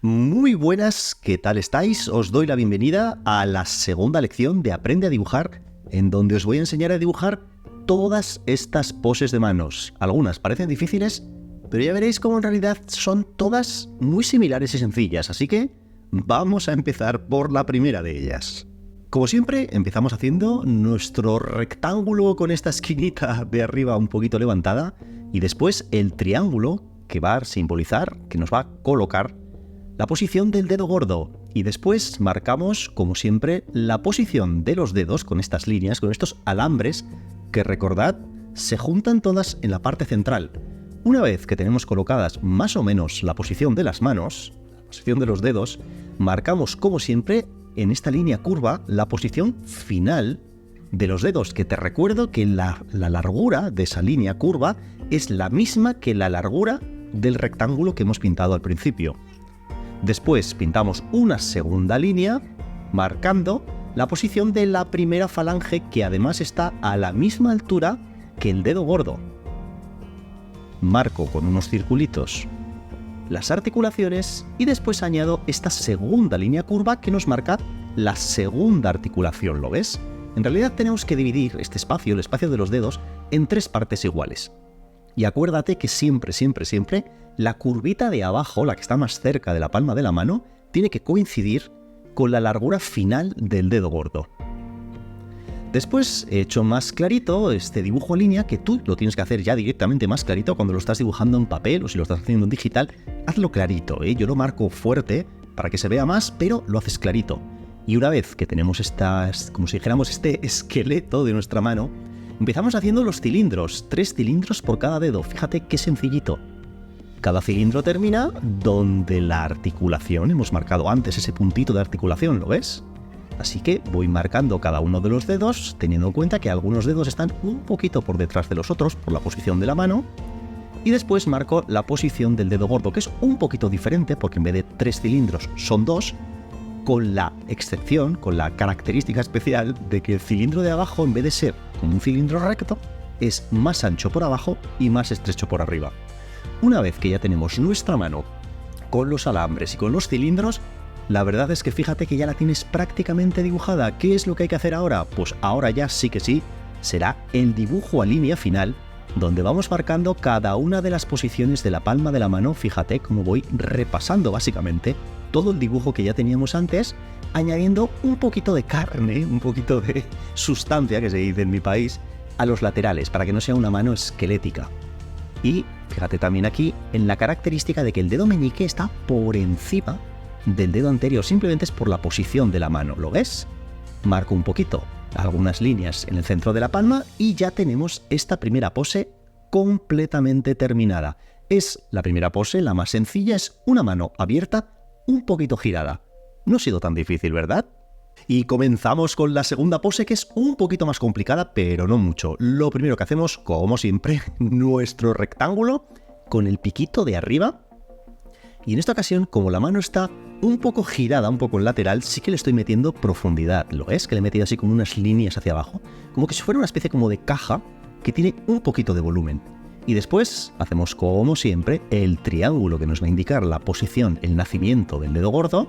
Muy buenas, ¿qué tal estáis? Os doy la bienvenida a la segunda lección de Aprende a Dibujar, en donde os voy a enseñar a dibujar todas estas poses de manos. Algunas parecen difíciles, pero ya veréis cómo en realidad son todas muy similares y sencillas, así que vamos a empezar por la primera de ellas. Como siempre, empezamos haciendo nuestro rectángulo con esta esquinita de arriba un poquito levantada y después el triángulo que va a simbolizar, que nos va a colocar la posición del dedo gordo, y después marcamos, como siempre, la posición de los dedos con estas líneas, con estos alambres, que recordad, se juntan todas en la parte central. Una vez que tenemos colocadas más o menos la posición de las manos, la posición de los dedos, marcamos, como siempre, en esta línea curva, la posición final de los dedos, que te recuerdo que la largura de esa línea curva es la misma que la largura del rectángulo que hemos pintado al principio. Después pintamos una segunda línea marcando la posición de la primera falange, que además está a la misma altura que el dedo gordo. Marco con unos circulitos las articulaciones y después añado esta segunda línea curva que nos marca la segunda articulación, ¿lo ves? En realidad tenemos que dividir este espacio, el espacio de los dedos, en tres partes iguales. Y acuérdate que siempre, la curvita de abajo, la que está más cerca de la palma de la mano, tiene que coincidir con la largura final del dedo gordo. Después he hecho más clarito este dibujo en línea, que tú lo tienes que hacer ya directamente más clarito cuando lo estás dibujando en papel o si lo estás haciendo en digital. Hazlo clarito, ¿eh? Yo lo marco fuerte para que se vea más, pero lo haces clarito. Y una vez que tenemos como si dijéramos este esqueleto de nuestra mano, empezamos haciendo los cilindros, 3 cilindros por cada dedo. Fíjate qué sencillito. Cada cilindro termina donde la articulación, hemos marcado antes ese puntito de articulación, ¿lo ves? Así que voy marcando cada uno de los dedos, teniendo en cuenta que algunos dedos están un poquito por detrás de los otros, por la posición de la mano. Y después marco la posición del dedo gordo, que es un poquito diferente, porque en vez de 3 cilindros son 2, con la excepción, con la característica especial de que el cilindro de abajo, en vez de ser como un cilindro recto, es más ancho por abajo y más estrecho por arriba. Una vez que ya tenemos nuestra mano con los alambres y con los cilindros, la verdad es que fíjate que ya la tienes prácticamente dibujada. ¿Qué es lo que hay que hacer ahora? Pues ahora ya sí que sí, será el dibujo a línea final, donde vamos marcando cada una de las posiciones de la palma de la mano. Fíjate cómo voy repasando básicamente todo el dibujo que ya teníamos antes, añadiendo un poquito de carne, un poquito de sustancia, que se dice en mi país, a los laterales, para que no sea una mano esquelética. Y fíjate también aquí en la característica de que el dedo meñique está por encima del dedo anterior, simplemente es por la posición de la mano, ¿lo ves? Marco un poquito, algunas líneas en el centro de la palma y ya tenemos esta primera pose completamente terminada. Es la primera pose, la más sencilla, es una mano abierta, un poquito girada. No ha sido tan difícil, ¿verdad? Y comenzamos con la segunda pose, que es un poquito más complicada, pero no mucho. Lo primero que hacemos, como siempre, nuestro rectángulo con el piquito de arriba. Y en esta ocasión, como la mano está un poco girada, un poco en lateral, sí que le estoy metiendo profundidad. ¿Lo ves? Que le he metido así como unas líneas hacia abajo. Como que si fuera una especie como de caja que tiene un poquito de volumen. Y después hacemos, como siempre, el triángulo que nos va a indicar la posición, el nacimiento del dedo gordo.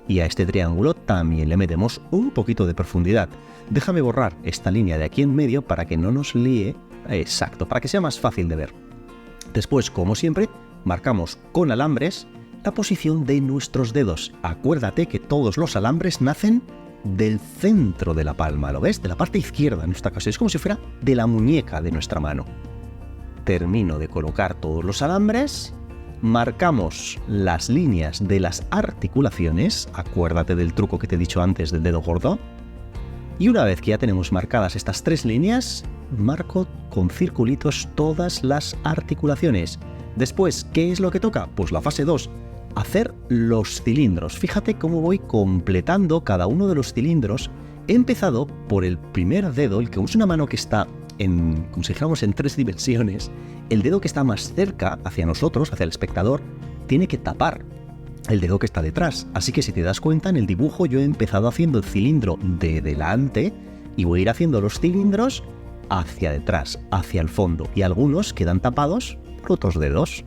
Y a este triángulo también le metemos un poquito de profundidad. Déjame borrar esta línea de aquí en medio para que no nos líe. Exacto, para que sea más fácil de ver. Después, como siempre, marcamos con alambres la posición de nuestros dedos. Acuérdate que todos los alambres nacen del centro de la palma, ¿lo ves? De la parte izquierda en esta ocasión. Es como si fuera de la muñeca de nuestra mano. Termino de colocar todos los alambres. Marcamos las líneas de las articulaciones. Acuérdate del truco que te he dicho antes del dedo gordo. Y una vez que ya tenemos marcadas estas 3 líneas, marco con circulitos todas las articulaciones. Después, ¿qué es lo que toca? Pues la fase 2, hacer los cilindros. Fíjate cómo voy completando cada uno de los cilindros. He empezado por el primer dedo, el que es una mano que está como si dijéramos en 3 dimensiones. El dedo que está más cerca hacia nosotros, hacia el espectador, tiene que tapar el dedo que está detrás. Así que si te das cuenta, en el dibujo yo he empezado haciendo el cilindro de delante y voy a ir haciendo los cilindros hacia detrás, hacia el fondo, y algunos quedan tapados por otros dedos.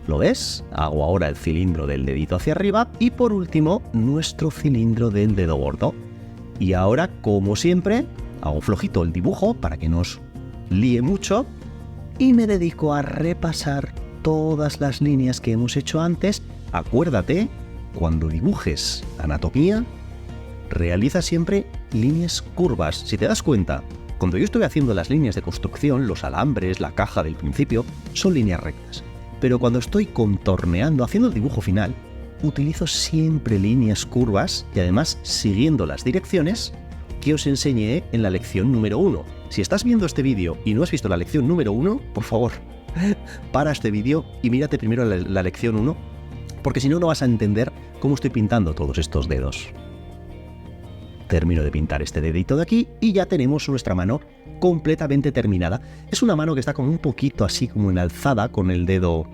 ¿Lo ves? Hago ahora el cilindro del dedito hacia arriba y por último nuestro cilindro del dedo gordo. Y ahora, como siempre, hago flojito el dibujo para que no os líe mucho y me dedico a repasar todas las líneas que hemos hecho antes. Acuérdate, cuando dibujes anatomía, realiza siempre líneas curvas. Si te das cuenta, cuando yo estoy haciendo las líneas de construcción, los alambres, la caja del principio, son líneas rectas. Pero cuando estoy contorneando, haciendo el dibujo final, utilizo siempre líneas curvas y además siguiendo las direcciones que os enseñé en la lección número 1. Si estás viendo este vídeo y no has visto la lección número 1, por favor, para este vídeo y mírate primero la lección 1, porque si no, no vas a entender cómo estoy pintando todos estos dedos. Termino de pintar este dedito de aquí y ya tenemos nuestra mano completamente terminada. Es una mano que está como un poquito así como en alzada con el dedo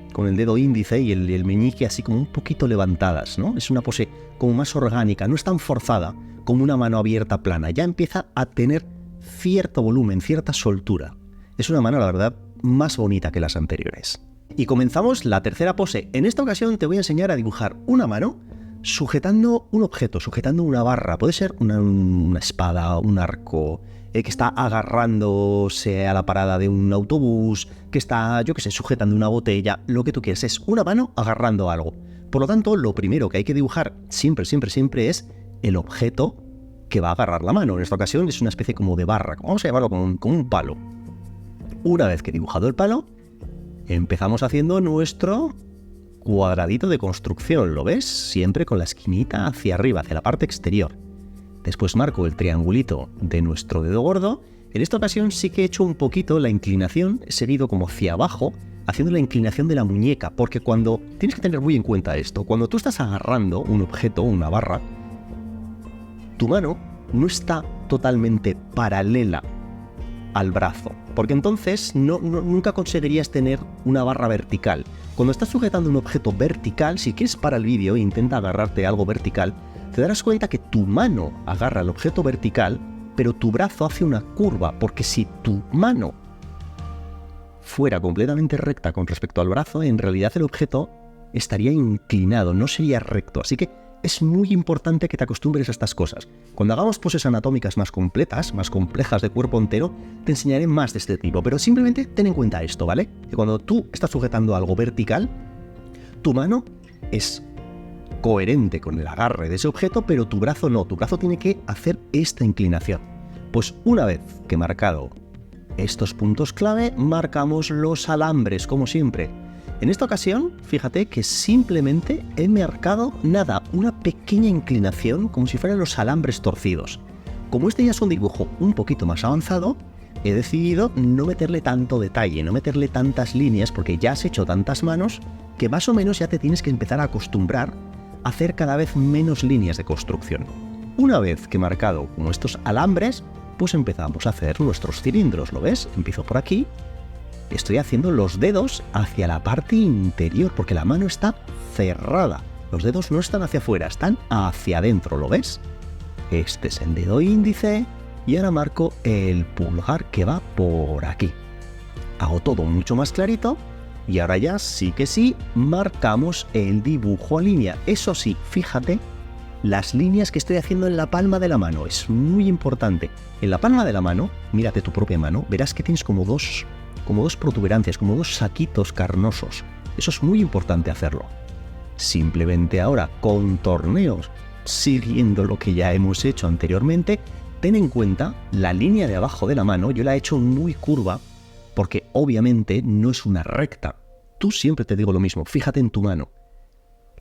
índice y el meñique así como un poquito levantadas, ¿no? Es una pose como más orgánica, no es tan forzada como una mano abierta plana. Ya empieza a tener cierto volumen, cierta soltura. Es una mano, la verdad, más bonita que las anteriores. Y comenzamos la tercera pose. En esta ocasión te voy a enseñar a dibujar una mano sujetando un objeto, sujetando una barra. Puede ser una espada, un arco, que está agarrándose a la parada de un autobús, que está, yo qué sé, sujetando una botella, lo que tú quieras. Es una mano agarrando algo. Por lo tanto, lo primero que hay que dibujar siempre es el objeto que va a agarrar la mano. En esta ocasión es una especie como de barra, vamos a llamarlo como un palo. Una vez que he dibujado el palo, empezamos haciendo nuestro cuadradito de construcción, ¿lo ves? Siempre con la esquinita hacia arriba, hacia la parte exterior. Después marco el triangulito de nuestro dedo gordo. En esta ocasión sí que he hecho un poquito la inclinación, he seguido como hacia abajo, haciendo la inclinación de la muñeca, porque tienes que tener muy en cuenta esto, cuando tú estás agarrando un objeto, una barra, tu mano no está totalmente paralela al brazo, porque entonces nunca conseguirías tener una barra vertical. Cuando estás sujetando un objeto vertical, si quieres para el vídeo e intenta agarrarte algo vertical, te darás cuenta que tu mano agarra el objeto vertical, pero tu brazo hace una curva, porque si tu mano fuera completamente recta con respecto al brazo, en realidad el objeto estaría inclinado, no sería recto. Así que es muy importante que te acostumbres a estas cosas. Cuando hagamos poses anatómicas más completas, más complejas de cuerpo entero, te enseñaré más de este tipo, pero simplemente ten en cuenta esto, ¿vale? Que cuando tú estás sujetando algo vertical, tu mano es coherente con el agarre de ese objeto, pero tu brazo no, tu brazo tiene que hacer esta inclinación. Pues una vez que he marcado estos puntos clave, marcamos los alambres, como siempre. En esta ocasión, fíjate que simplemente he marcado una pequeña inclinación, como si fueran los alambres torcidos. Como este ya es un dibujo un poquito más avanzado, he decidido no meterle tanto detalle, no meterle tantas líneas, porque ya has hecho tantas manos que más o menos ya te tienes que empezar a acostumbrar a hacer cada vez menos líneas de construcción. Una vez que he marcado como estos alambres, pues empezamos a hacer nuestros cilindros, ¿lo ves? Empiezo por aquí. Estoy haciendo los dedos hacia la parte interior, porque la mano está cerrada. Los dedos no están hacia afuera, están hacia adentro, ¿lo ves? Este es el dedo índice y ahora marco el pulgar que va por aquí. Hago todo mucho más clarito y ahora ya sí que sí marcamos el dibujo a línea. Eso sí, fíjate las líneas que estoy haciendo en la palma de la mano. Es muy importante. En la palma de la mano, mírate tu propia mano, verás que tienes como dos protuberancias, como dos saquitos carnosos. Eso es muy importante hacerlo. Simplemente ahora contorneos siguiendo lo que ya hemos hecho anteriormente. Ten en cuenta la línea de abajo de la mano, yo la he hecho muy curva porque obviamente no es una recta. Tú siempre te digo lo mismo, fíjate en tu mano.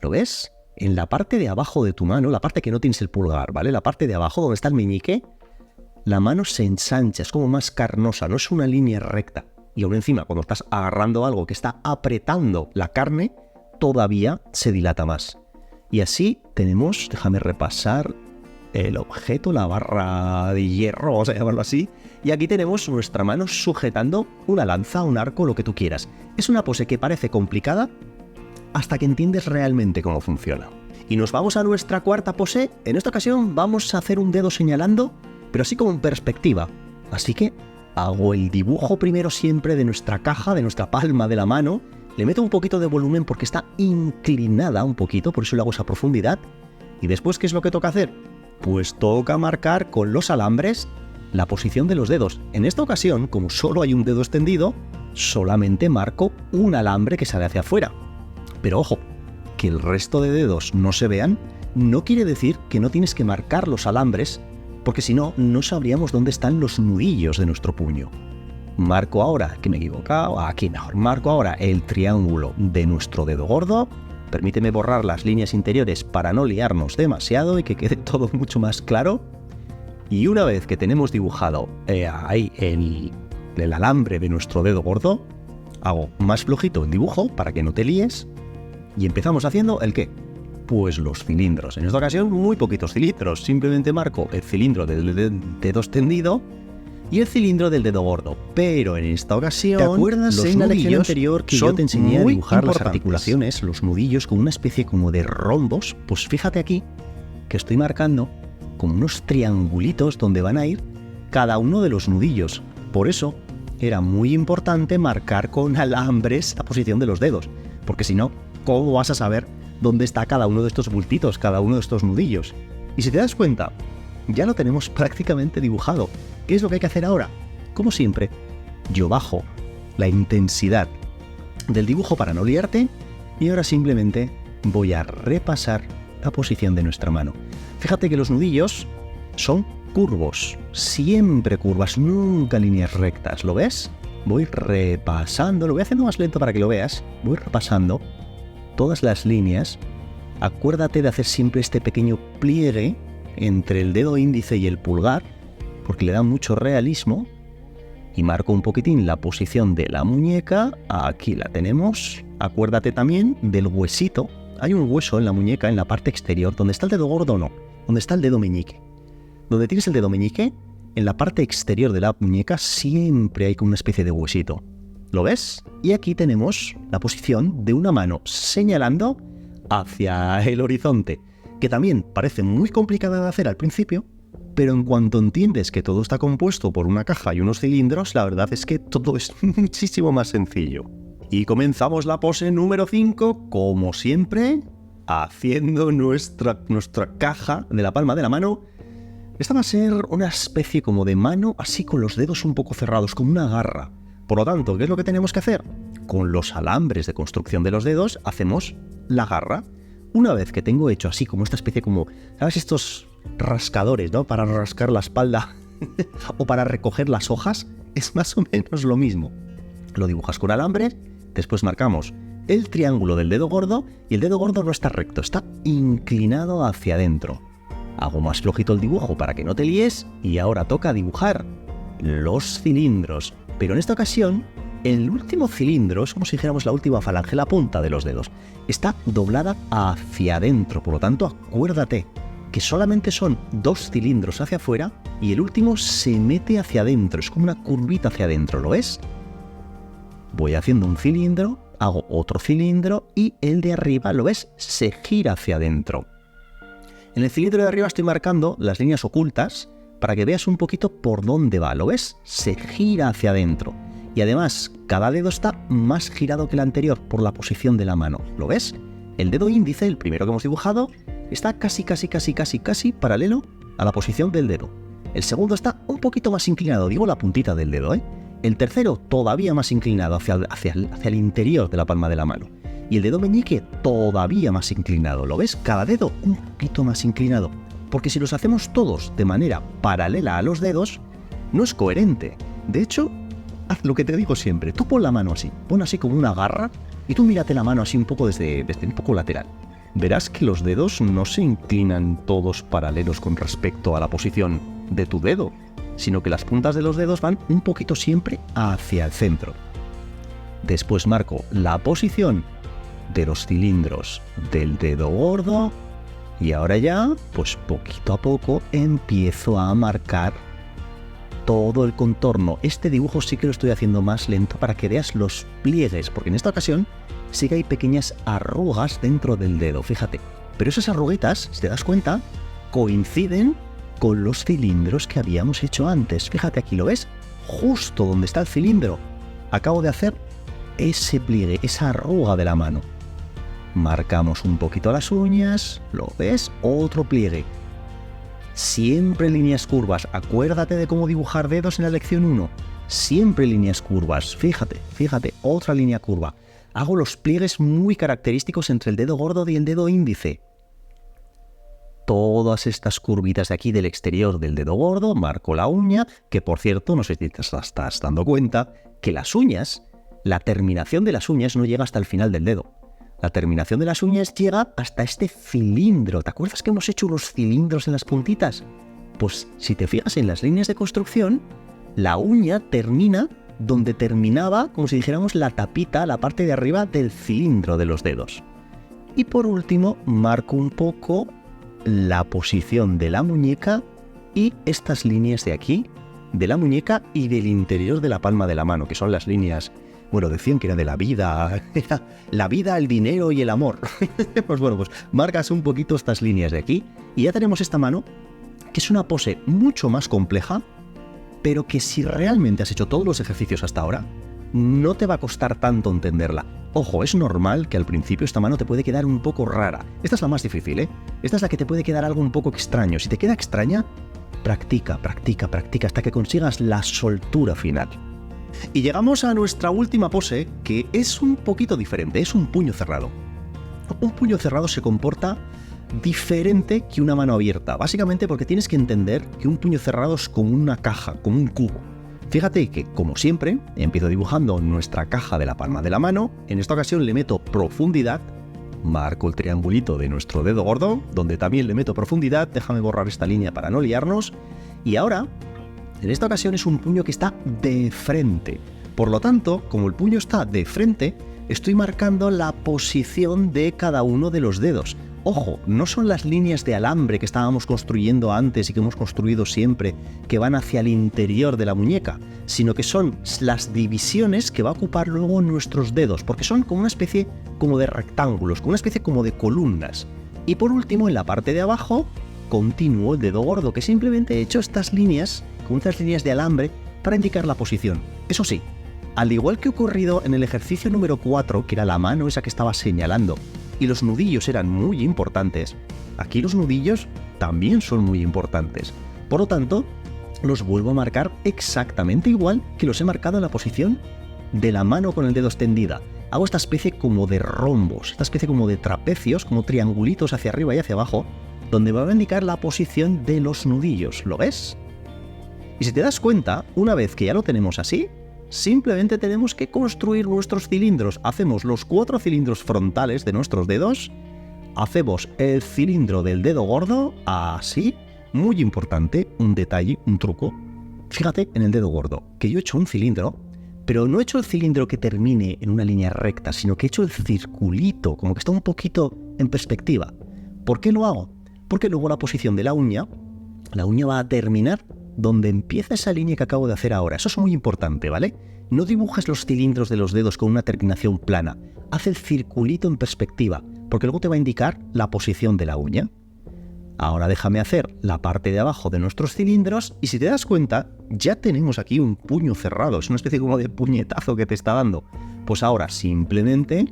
¿Lo ves? En la parte de abajo de tu mano, la parte que no tienes el pulgar, ¿vale? La parte de abajo donde está el meñique, la mano se ensancha, es como más carnosa, no es una línea recta. Y aún encima, cuando estás agarrando algo que está apretando la carne, todavía se dilata más. Y así tenemos, déjame repasar, el objeto, la barra de hierro, vamos a llamarlo así. Y aquí tenemos nuestra mano sujetando una lanza, un arco, lo que tú quieras. Es una pose que parece complicada hasta que entiendes realmente cómo funciona. Y nos vamos a nuestra cuarta pose. En esta ocasión vamos a hacer un dedo señalando, pero así como en perspectiva. Así que hago el dibujo primero siempre de nuestra caja, de nuestra palma de la mano, Le meto un poquito de volumen porque está inclinada un poquito, por eso le hago esa profundidad. Y después, ¿qué es lo que toca hacer? Pues toca marcar con los alambres la posición de los dedos. En esta ocasión, como solo hay un dedo extendido, solamente marco un alambre que sale hacia afuera. Pero ojo, que el resto de dedos no se vean, no quiere decir que no tienes que marcar los alambres, porque si no, no sabríamos dónde están los nudillos de nuestro puño. Marco ahora, que me he equivocado, aquí mejor, marco ahora el triángulo de nuestro dedo gordo. Permíteme borrar las líneas interiores para no liarnos demasiado y que quede todo mucho más claro. Y una vez que tenemos dibujado ahí el alambre de nuestro dedo gordo, hago más flojito el dibujo para que no te líes y empezamos haciendo ¿el qué? Pues los cilindros. En esta ocasión muy poquitos cilindros, simplemente marco el cilindro del dedo extendido y el cilindro del dedo gordo. Pero en esta ocasión, ¿te acuerdas los en la lección nudillos anterior que son yo te enseñé a muy dibujar las importantes. articulaciones, Los nudillos con una especie como de rombos? Pues fíjate aquí que estoy marcando como unos triangulitos donde van a ir cada uno de los nudillos. Por eso era muy importante marcar con alambres la posición de los dedos, porque si no, ¿cómo vas a saber dónde está cada uno de estos bultitos, cada uno de estos nudillos? Y si te das cuenta, ya lo tenemos prácticamente dibujado. ¿Qué es lo que hay que hacer ahora? Como siempre, yo bajo la intensidad del dibujo para no liarte y ahora simplemente voy a repasar la posición de nuestra mano. Fíjate que los nudillos son curvos, siempre curvas, nunca líneas rectas. ¿Lo ves? Voy repasando, lo voy haciendo más lento para que lo veas. Voy repasando todas las líneas. Acuérdate de hacer siempre este pequeño pliegue entre el dedo índice y el pulgar, porque le da mucho realismo. Y marco un poquitín la posición de la muñeca. Aquí la tenemos. Acuérdate también del huesito. Hay un hueso en la muñeca, en la parte exterior, donde está el dedo gordo no, donde está el dedo meñique. Donde tienes el dedo meñique, en la parte exterior de la muñeca siempre hay como una especie de huesito. ¿Lo ves? Y aquí tenemos la posición de una mano señalando hacia el horizonte, que también parece muy complicada de hacer al principio, pero en cuanto entiendes que todo está compuesto por una caja y unos cilindros, la verdad es que todo es muchísimo más sencillo. Y comenzamos la pose número 5, como siempre, haciendo nuestra caja de la palma de la mano. Esta va a ser una especie como de mano, así con los dedos un poco cerrados, como una garra. Por lo tanto, ¿qué es lo que tenemos que hacer? Con los alambres de construcción de los dedos, hacemos la garra. Una vez que tengo hecho así, como esta especie como, ¿sabes? Estos rascadores, ¿no? Para rascar la espalda o para recoger las hojas, es más o menos lo mismo. Lo dibujas con alambres, después marcamos el triángulo del dedo gordo y el dedo gordo no está recto, está inclinado hacia adentro. Hago más flojito el dibujo para que no te líes y ahora toca dibujar los cilindros. Pero en esta ocasión, el último cilindro es como si dijéramos la última falange, la punta de los dedos. Está doblada hacia adentro, por lo tanto, acuérdate que solamente son 2 cilindros hacia afuera y el último se mete hacia adentro, es como una curvita hacia adentro, ¿lo ves? Voy haciendo un cilindro, hago otro cilindro y el de arriba, ¿lo ves? Se gira hacia adentro. En el cilindro de arriba estoy marcando las líneas ocultas para que veas un poquito por dónde va, ¿lo ves? Se gira hacia adentro. Y además, cada dedo está más girado que el anterior por la posición de la mano, ¿lo ves? El dedo índice, el primero que hemos dibujado, está casi paralelo a la posición del dedo. El segundo está un poquito más inclinado, digo la puntita del dedo, ¿eh? El tercero todavía más inclinado hacia el interior de la palma de la mano. Y el dedo meñique todavía más inclinado, ¿lo ves? Cada dedo un poquito más inclinado. Porque si los hacemos todos de manera paralela a los dedos, no es coherente. De hecho, haz lo que te digo siempre. Tú pon la mano así, pon así como una garra y tú mírate la mano así un poco desde un poco lateral. Verás que los dedos no se inclinan todos paralelos con respecto a la posición de tu dedo, sino que las puntas de los dedos van un poquito siempre hacia el centro. Después marco la posición de los cilindros del dedo gordo y ahora ya, pues poquito a poco empiezo a marcar todo el contorno. Este dibujo sí que lo estoy haciendo más lento para que veas los pliegues, porque en esta ocasión sí que hay pequeñas arrugas dentro del dedo, fíjate. Pero esas arruguitas, si te das cuenta, coinciden con los cilindros que habíamos hecho antes. Fíjate aquí, ¿lo ves? Justo donde está el cilindro. Acabo de hacer ese pliegue, esa arruga de la mano. Marcamos un poquito las uñas, ¿lo ves? Otro pliegue. Siempre líneas curvas. Acuérdate de cómo dibujar dedos en la lección 1. Siempre líneas curvas. Fíjate, otra línea curva. Hago los pliegues muy característicos entre el dedo gordo y el dedo índice. Todas estas curvitas de aquí del exterior del dedo gordo, marco la uña, que por cierto, no sé si te estás dando cuenta, que las uñas, la terminación de las uñas no llega hasta el final del dedo. La terminación de las uñas llega hasta este cilindro. ¿Te acuerdas que hemos hecho unos cilindros en las puntitas? Pues si te fijas en las líneas de construcción, la uña termina donde terminaba, como si dijéramos, la tapita, la parte de arriba del cilindro de los dedos. Y por último, marco un poco la posición de la muñeca y estas líneas de aquí, de la muñeca y del interior de la palma de la mano, que son las líneas, bueno, decían que era de la vida, la vida, el dinero y el amor. Pues bueno, pues marcas un poquito estas líneas de aquí y ya tenemos esta mano, que es una pose mucho más compleja, pero que si realmente has hecho todos los ejercicios hasta ahora, no te va a costar tanto entenderla. Ojo, es normal que al principio esta mano te puede quedar un poco rara. Esta es la más difícil, ¿eh? Esta es la que te puede quedar algo un poco extraño. Si te queda extraña, practica hasta que consigas la soltura final. Y llegamos a nuestra última pose, que es un poquito diferente, es un puño cerrado. Un puño cerrado se comporta diferente que una mano abierta, básicamente porque tienes que entender que un puño cerrado es como una caja, como un cubo. Fíjate que, como siempre, empiezo dibujando nuestra caja de la palma de la mano. En esta ocasión le meto profundidad, marco el triangulito de nuestro dedo gordo, donde también le meto profundidad. Déjame borrar esta línea para no liarnos. Y ahora, en esta ocasión es un puño que está de frente. Por lo tanto, como el puño está de frente, estoy marcando la posición de cada uno de los dedos. Ojo, no son las líneas de alambre que estábamos construyendo antes y que hemos construido siempre, que van hacia el interior de la muñeca, sino que son las divisiones que va a ocupar luego nuestros dedos, porque son como una especie como de rectángulos, como una especie como de columnas. Y por último, en la parte de abajo, continúo el dedo gordo, que simplemente he hecho estas líneas, con estas líneas de alambre, para indicar la posición. Eso sí, al igual que ha ocurrido en el ejercicio número 4, que era la mano esa que estaba señalando, y los nudillos eran muy importantes, aquí los nudillos también son muy importantes. Por lo tanto, los vuelvo a marcar exactamente igual que los he marcado en la posición de la mano con el dedo extendida. Hago esta especie como de rombos, esta especie como de trapecios, como triangulitos hacia arriba y hacia abajo, donde me va a indicar la posición de los nudillos. ¿Lo ves? Y si te das cuenta, una vez que ya lo tenemos así, simplemente tenemos que construir nuestros cilindros. Hacemos los 4 cilindros frontales de nuestros dedos, hacemos el cilindro del dedo gordo, así. Muy importante, un detalle, un truco. Fíjate en el dedo gordo, que yo he hecho un cilindro, pero no he hecho el cilindro que termine en una línea recta, sino que he hecho el circulito, como que está un poquito en perspectiva. ¿Por qué lo hago? Porque luego la posición de la uña va a terminar donde empieza esa línea que acabo de hacer ahora. Eso es muy importante, ¿vale? No dibujes los cilindros de los dedos con una terminación plana. Haz el circulito en perspectiva, porque luego te va a indicar la posición de la uña. Ahora déjame hacer la parte de abajo de nuestros cilindros y si te das cuenta, ya tenemos aquí un puño cerrado. Es una especie como de puñetazo que te está dando. Pues ahora simplemente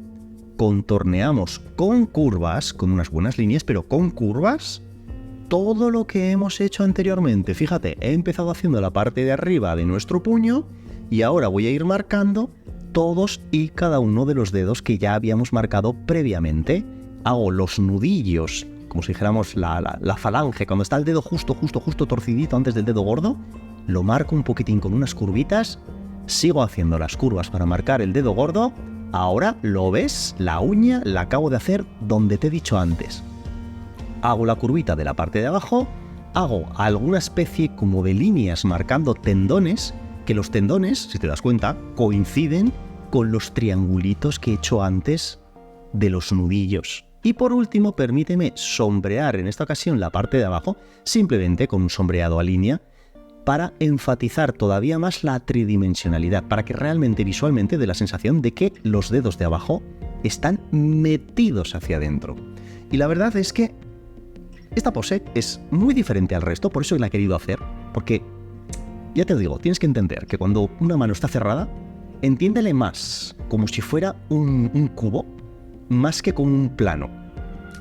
contorneamos con curvas, con unas buenas líneas, pero con curvas, todo lo que hemos hecho anteriormente. Fíjate, he empezado haciendo la parte de arriba de nuestro puño y ahora voy a ir marcando todos y cada uno de los dedos que ya habíamos marcado previamente. Hago los nudillos, como si dijéramos la falange, cuando está el dedo justo torcidito antes del dedo gordo, lo marco un poquitín con unas curvitas, sigo haciendo las curvas para marcar el dedo gordo. Ahora lo ves, la uña la acabo de hacer donde te he dicho antes. Hago la curvita de la parte de abajo, hago alguna especie como de líneas marcando tendones, que los tendones, si te das cuenta, coinciden con los triangulitos que he hecho antes de los nudillos. Y por último, permíteme sombrear en esta ocasión la parte de abajo, simplemente con un sombreado a línea, para enfatizar todavía más la tridimensionalidad, para que realmente visualmente dé la sensación de que los dedos de abajo están metidos hacia adentro. Y la verdad es que esta pose es muy diferente al resto, por eso la he querido hacer, porque, ya te digo, tienes que entender que cuando una mano está cerrada, entiéndele más como si fuera un cubo, más que como un plano.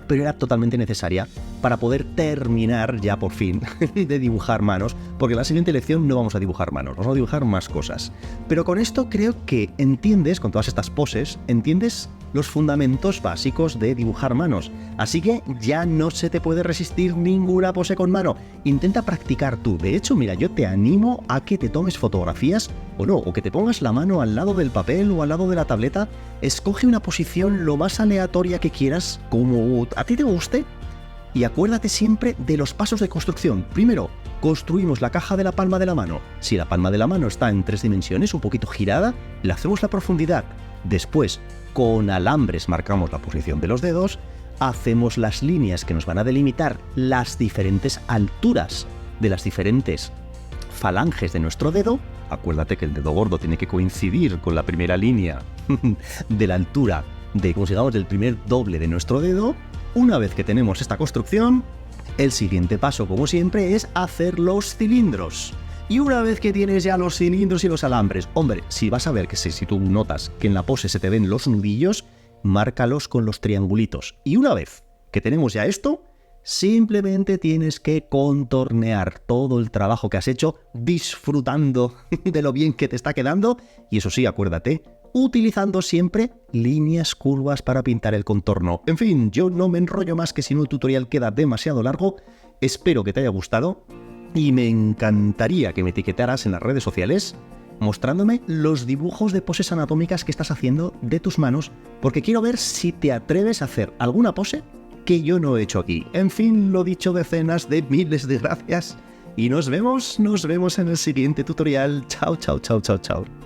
Pero era totalmente necesaria para poder terminar ya por fin de dibujar manos, porque en la siguiente lección no vamos a dibujar manos, vamos a dibujar más cosas. Pero con esto creo que entiendes, con todas estas poses, entiendes los fundamentos básicos de dibujar manos. Así que ya no se te puede resistir ninguna pose con mano. Intenta practicar tú. De hecho, mira, yo te animo a que te tomes fotografías o no, o que te pongas la mano al lado del papel o al lado de la tableta. Escoge una posición lo más aleatoria que quieras, como a ti te guste, y acuérdate siempre de los pasos de construcción. Primero, construimos la caja de la palma de la mano. Si la palma de la mano está en 3 dimensiones, un poquito girada, le hacemos la profundidad. Después, con alambres marcamos la posición de los dedos, hacemos las líneas que nos van a delimitar las diferentes alturas de las diferentes falanges de nuestro dedo. Acuérdate que el dedo gordo tiene que coincidir con la primera línea de la altura de, como digamos, del primer doble de nuestro dedo. Una vez que tenemos esta construcción, el siguiente paso, como siempre, es hacer los cilindros. Y una vez que tienes ya los cilindros y los alambres, hombre, si vas a ver que si tú notas que en la pose se te ven los nudillos, márcalos con los triangulitos. Y una vez que tenemos ya esto, simplemente tienes que contornear todo el trabajo que has hecho, disfrutando de lo bien que te está quedando. Y eso sí, acuérdate, utilizando siempre líneas curvas para pintar el contorno. En fin, yo no me enrollo más, que si no el tutorial queda demasiado largo. Espero que te haya gustado y me encantaría que me etiquetaras en las redes sociales mostrándome los dibujos de poses anatómicas que estás haciendo de tus manos, porque quiero ver si te atreves a hacer alguna pose que yo no he hecho aquí. En fin, lo dicho, decenas de miles de gracias y nos vemos en el siguiente tutorial. Chao, chao, chao, chao, chao.